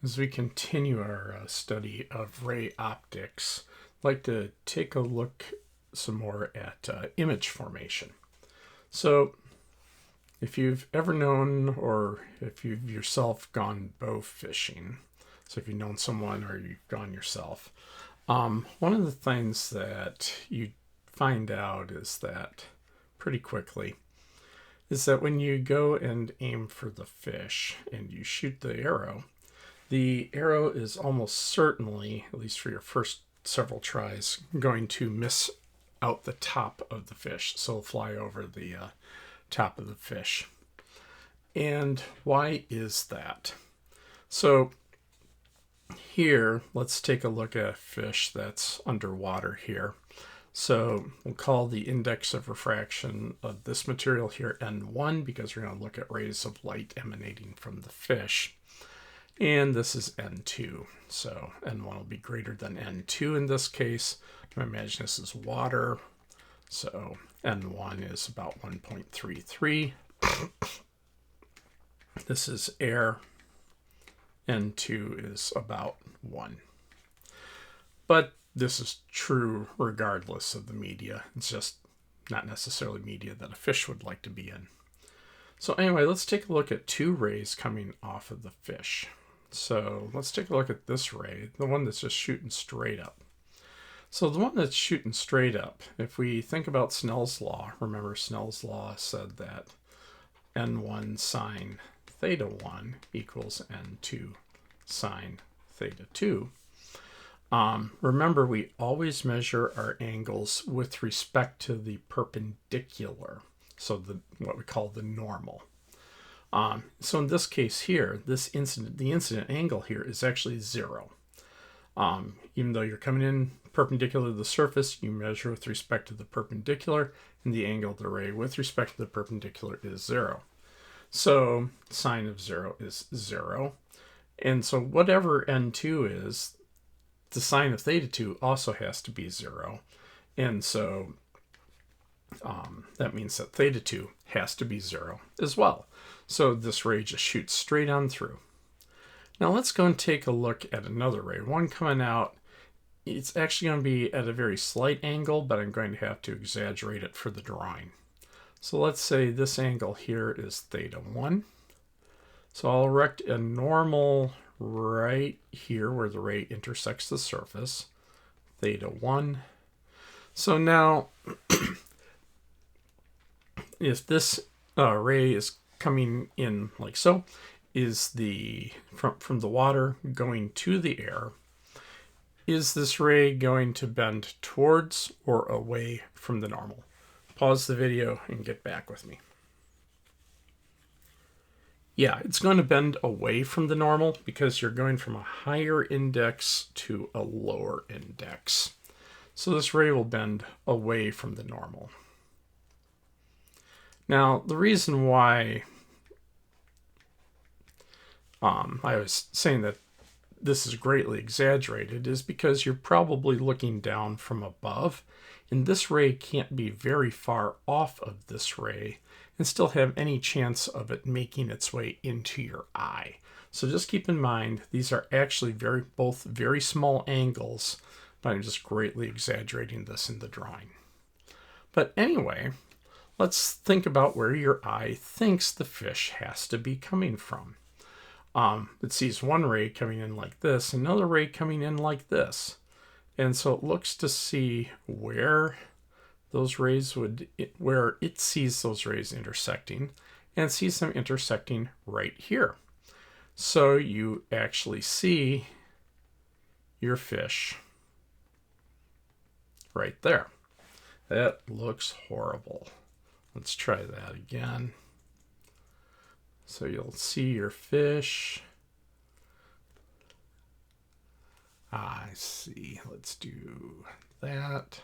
As we continue our study of ray optics, I'd like to take a look some more at image formation. So if you've ever known, or if you've yourself gone bow fishing, so if you've known someone or you've gone yourself, one of the things that you find out is that pretty quickly is that when you go and aim for the fish and you shoot the arrow is almost certainly, at least for your first several tries, going to miss out the top of the fish. So it'll fly over the top of the fish. And why is that? So here, let's take a look at a fish that's underwater here. So we'll call the index of refraction of this material here N1, because we're going to look at rays of light emanating from the fish. And this is N2. So N1 will be greater than N2 in this case. I imagine this is water. So N1 is about 1.33. This is air. N2 is about 1. But this is true regardless of the media. It's just not necessarily media that a fish would like to be in. So anyway, let's take a look at two rays coming off of the fish. So let's take a look at this ray, the one that's just shooting straight up. So the one that's shooting straight up, if we think about Snell's law, remember Snell's law said that N1 sine theta 1 equals N2 sine theta 2. Remember, we always measure our angles with respect to the perpendicular, so what we call the normal. So in this case here, the incident angle here is actually 0. Even though you're coming in perpendicular to the surface, you measure with respect to the perpendicular, and the angle of the ray with respect to the perpendicular is 0. So sine of 0 is 0. And so whatever N2 is, the sine of theta 2 also has to be 0. And so that means that theta 2 has to be 0 as well. So this ray just shoots straight on through. Now let's go and take a look at another ray. One coming out, it's actually going to be at a very slight angle, but I'm going to have to exaggerate it for the drawing. So let's say this angle here is theta 1. So I'll erect a normal right here where the ray intersects the surface, theta 1. So now, if this ray is coming in like so, is from the water going to the air, is this ray going to bend towards or away from the normal? Pause the video and get back with me. Yeah, it's going to bend away from the normal because you're going from a higher index to a lower index. So this ray will bend away from the normal. Now, the reason why I was saying that this is greatly exaggerated is because you're probably looking down from above, and this ray can't be very far off of this ray and still have any chance of it making its way into your eye. So just keep in mind, these are actually both very small angles, but I'm just greatly exaggerating this in the drawing. But anyway, let's think about where your eye thinks the fish has to be coming from. It sees one ray coming in like this, another ray coming in like this. And so it looks to see where it sees those rays intersecting, and sees them intersecting right here. So you actually see your fish right there. That looks horrible. Let's try that again. So you'll see your fish. I see. Let's do that.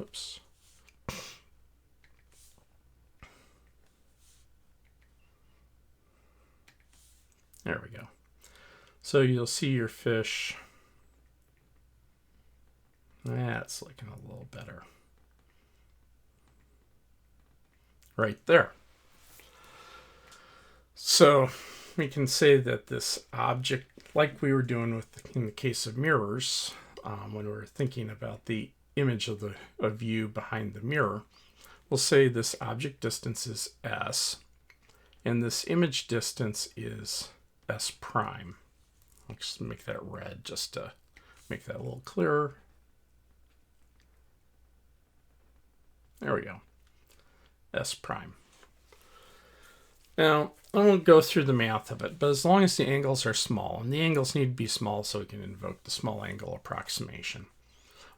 Oops. There we go. So you'll see your fish. That's looking a little better. Right there. So we can say that this object, like we were doing in the case of mirrors, when we were thinking about the image of you behind the mirror, we'll say this object distance is s, and this image distance is s prime. I'll just make that red just to make that a little clearer. There we go. S prime. Now, I won't go through the math of it, but as long as the angles are small, and the angles need to be small so we can invoke the small angle approximation,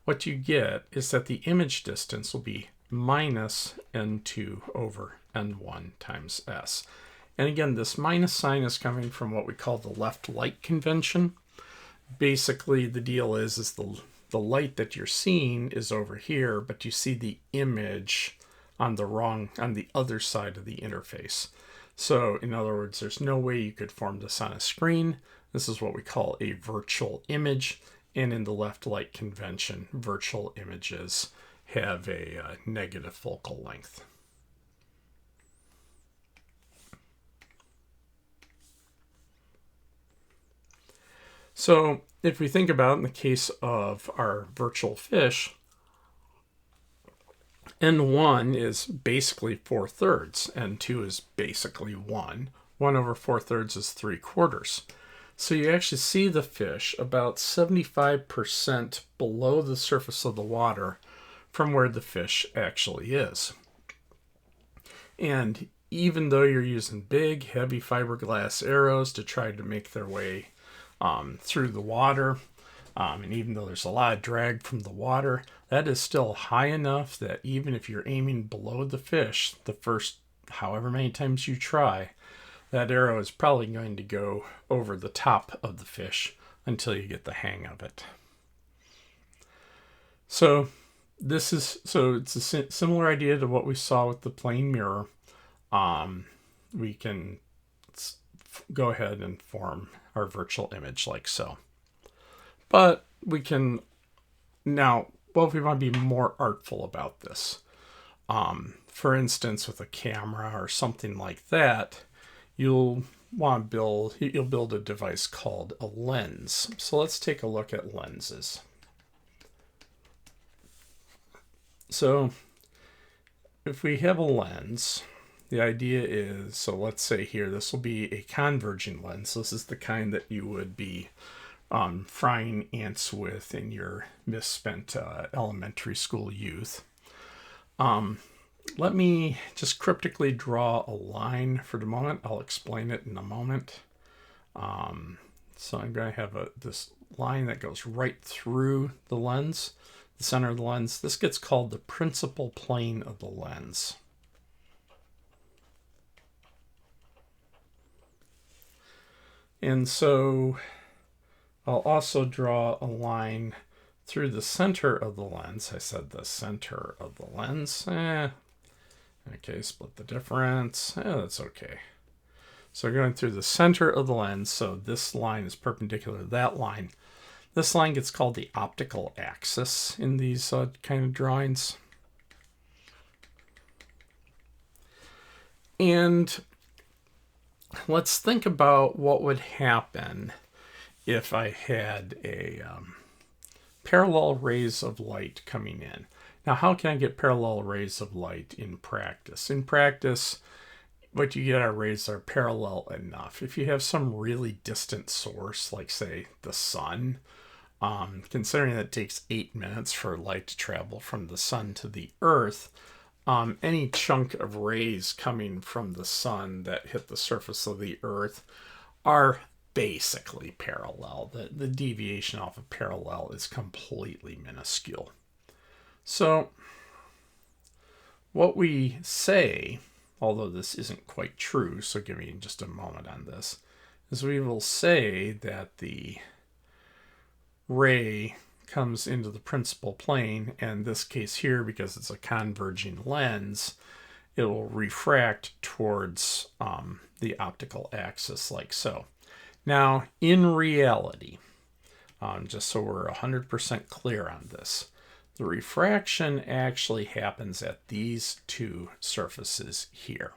what you get is that the image distance will be minus n2 over n1 times s. And again, this minus sign is coming from what we call the left light convention. Basically, the deal is the light that you're seeing is over here, but you see the image on the other side of the interface. So in other words, there's no way you could form this on a screen. This is what we call a virtual image. And in the left light convention, virtual images have a negative focal length. So if we think about it in the case of our virtual fish, n1 is basically 4/3, n2 is basically 1. 1 over 4/3 is 3/4. So you actually see the fish about 75% below the surface of the water from where the fish actually is. And even though you're using big, heavy fiberglass arrows to try to make their way through the water, and even though there's a lot of drag from the water, that is still high enough that even if you're aiming below the fish, the first however many times you try, that arrow is probably going to go over the top of the fish until you get the hang of it. So it's a similar idea to what we saw with the plane mirror. We can go ahead and form our virtual image like so. But we can now, if we want to be more artful about this, for instance, with a camera or something like that, you'll build a device called a lens. So let's take a look at lenses. So if we have a lens, the idea is, so let's say here, this will be a converging lens. This is the kind that you would be frying ants with in your misspent elementary school youth. Let me just cryptically draw a line for the moment. I'll explain it in a moment. So I'm going to have this line that goes right through the lens, the center of the lens. This gets called the principal plane of the lens. And so I'll also draw a line through the center of the lens. I said the center of the lens. Okay, split the difference. That's okay. So going through the center of the lens, so this line is perpendicular to that line. This line gets called the optical axis in these kind of drawings. And let's think about what would happen if I had a parallel rays of light coming in. Now, how can I get parallel rays of light in practice? In practice, what you get are rays that are parallel enough. If you have some really distant source, like say the sun, considering that it takes 8 minutes for light to travel from the sun to the earth, any chunk of rays coming from the sun that hit the surface of the earth are basically parallel. The deviation off of parallel is completely minuscule. So what we say, although this isn't quite true, so give me just a moment on this, is we will say that the ray comes into the principal plane, and in this case here, because it's a converging lens, it will refract towards the optical axis like so. Now, in reality, just so we're 100% clear on this, the refraction actually happens at these two surfaces here.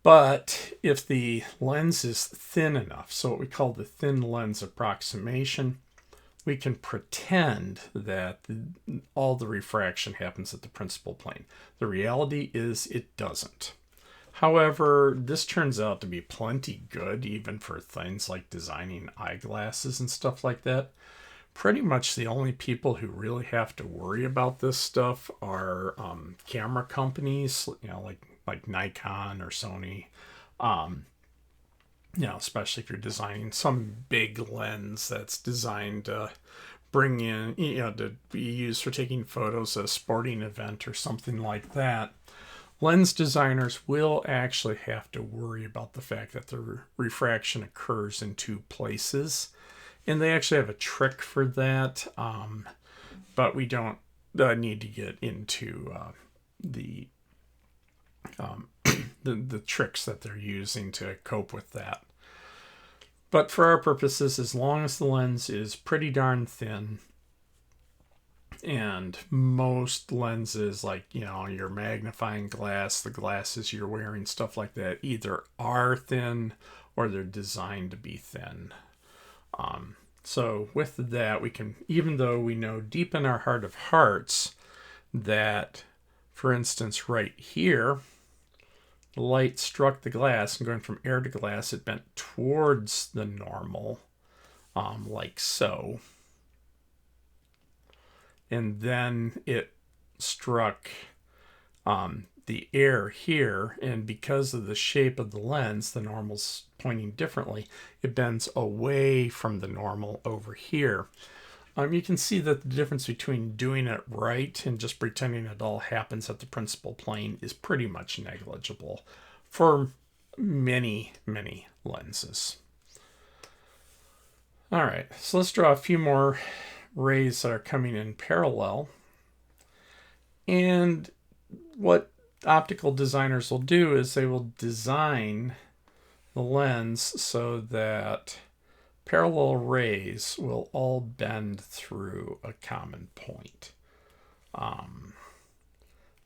But if the lens is thin enough, so what we call the thin lens approximation, we can pretend that all the refraction happens at the principal plane. The reality is it doesn't. However, this turns out to be plenty good even for things like designing eyeglasses and stuff like that. Pretty much the only people who really have to worry about this stuff are camera companies, like Nikon or Sony. Especially if you're designing some big lens that's designed to bring in, to be used for taking photos at a sporting event or something like that. Lens designers will actually have to worry about the fact that the refraction occurs in two places. And they actually have a trick for that, but we don't need to get into the tricks that they're using to cope with that. But for our purposes, as long as the lens is pretty darn thin, and most lenses, like, your magnifying glass, the glasses you're wearing, stuff like that, either are thin or they're designed to be thin. So with that, we can, even though we know deep in our heart of hearts that, for instance, right here, the light struck the glass, and going from air to glass, it bent towards the normal, like so. And then it struck the air here, and because of the shape of the lens, the normal's pointing differently, it bends away from the normal over here. You can see that the difference between doing it right and just pretending it all happens at the principal plane is pretty much negligible for many, many lenses. All right, so let's draw a few more rays that are coming in parallel. And what optical designers will do is they will design the lens so that parallel rays will all bend through a common point.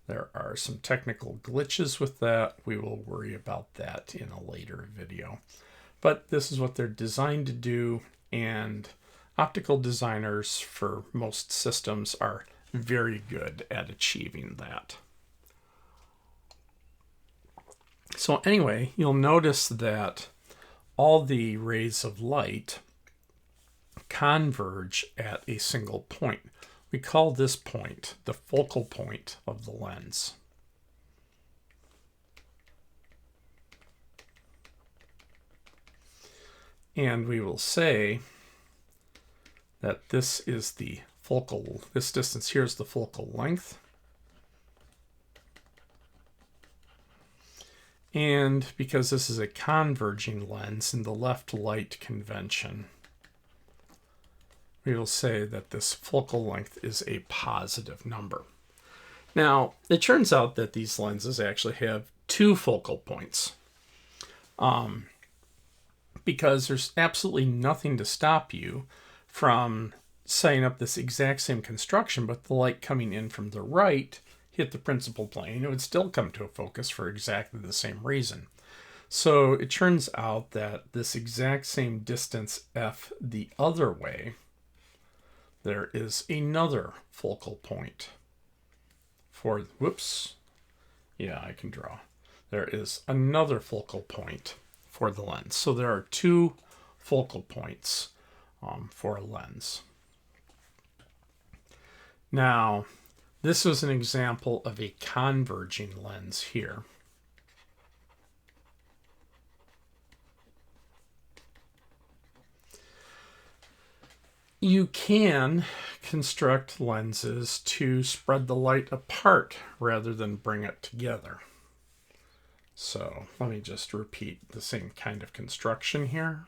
There are some technical glitches with that. We will worry about that in a later video. But this is what they're designed to do, and optical designers for most systems are very good at achieving that. So anyway, you'll notice that all the rays of light converge at a single point. We call this point the focal point of the lens. And we will say that this is the focal, this distance here is the focal length. And because this is a converging lens in the left light convention, we will say that this focal length is a positive number. Now, it turns out that these lenses actually have two focal points, because there's absolutely nothing to stop you from setting up this exact same construction, but the light coming in from the right hit the principal plane. It would still come to a focus for exactly the same reason. So it turns out that this exact same distance f the other way, there is another focal point for, I can draw. There is another focal point for the lens. So there are two focal points for a lens. Now, this was an example of a converging lens here. You can construct lenses to spread the light apart rather than bring it together. So let me just repeat the same kind of construction here.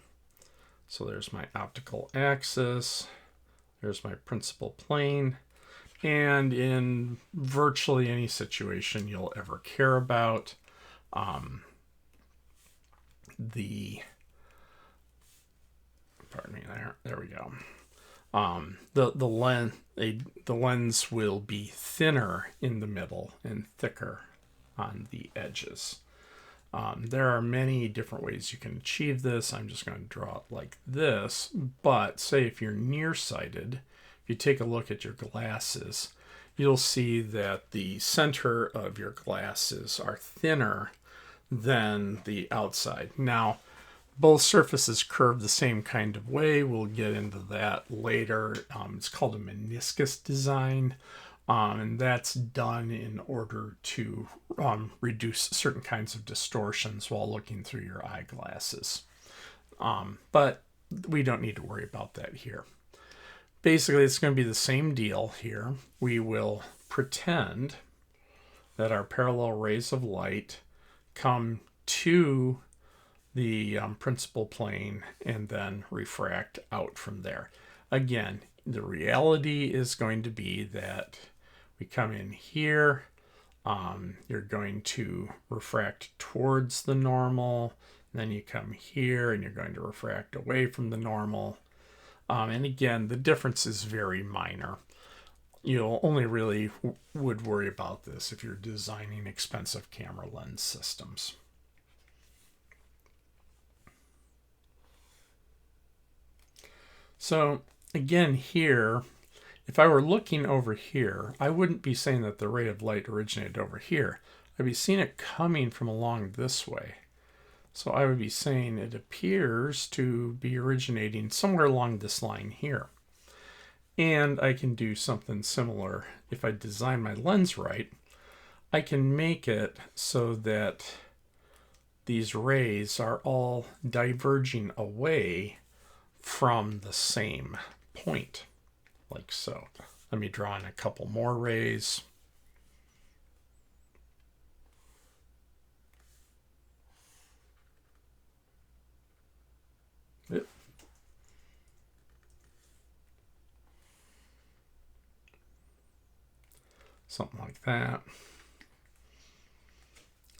So there's my optical axis, there's my principal plane, and in virtually any situation you'll ever care about, there we go. The lens will be thinner in the middle and thicker on the edges. There are many different ways you can achieve this. I'm just going to draw it like this. But say if you're nearsighted, if you take a look at your glasses, you'll see that the center of your glasses are thinner than the outside. Now, both surfaces curve the same kind of way. We'll get into that later. It's called a meniscus design. And that's done in order to reduce certain kinds of distortions while looking through your eyeglasses. But we don't need to worry about that here. Basically, it's going to be the same deal here. We will pretend that our parallel rays of light come to the principal plane and then refract out from there. Again, the reality is going to be that we come in here, you're going to refract towards the normal, then you come here and you're going to refract away from the normal. And again, the difference is very minor. You'll only really would worry about this if you're designing expensive camera lens systems. So again here, if I were looking over here, I wouldn't be saying that the ray of light originated over here. I'd be seeing it coming from along this way. So I would be saying it appears to be originating somewhere along this line here. And I can do something similar. If I design my lens right, I can make it so that these rays are all diverging away from the same point, like so. Let me draw in a couple more rays. Something like that.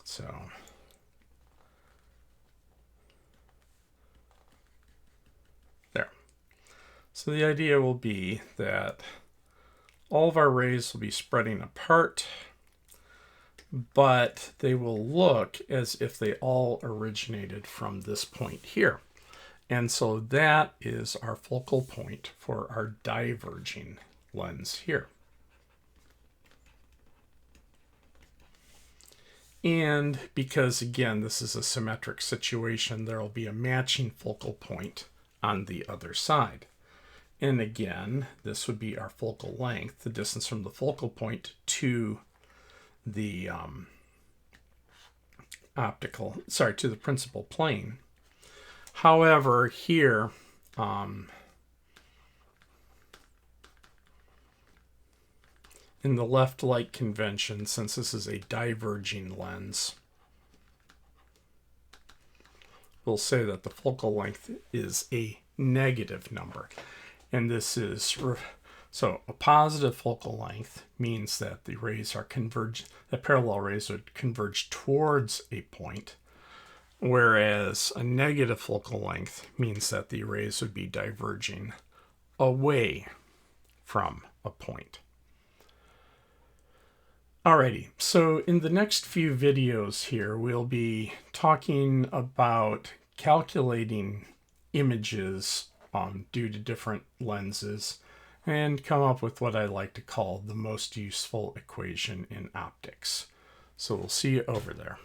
So there. So the idea will be that all of our rays will be spreading apart, but they will look as if they all originated from this point here. And so that is our focal point for our diverging lens here. And because, again, this is a symmetric situation, there will be a matching focal point on the other side. And again, this would be our focal length, the distance from the focal point to the to the principal plane. However, here, in the left light convention, since this is a diverging lens, we'll say that the focal length is a negative number. And this is, so a positive focal length means that the rays are converged, the parallel rays would converge towards a point, whereas a negative focal length means that the rays would be diverging away from a point. Alrighty, so in the next few videos here, we'll be talking about calculating images due to different lenses and come up with what I like to call the most useful equation in optics. So we'll see you over there.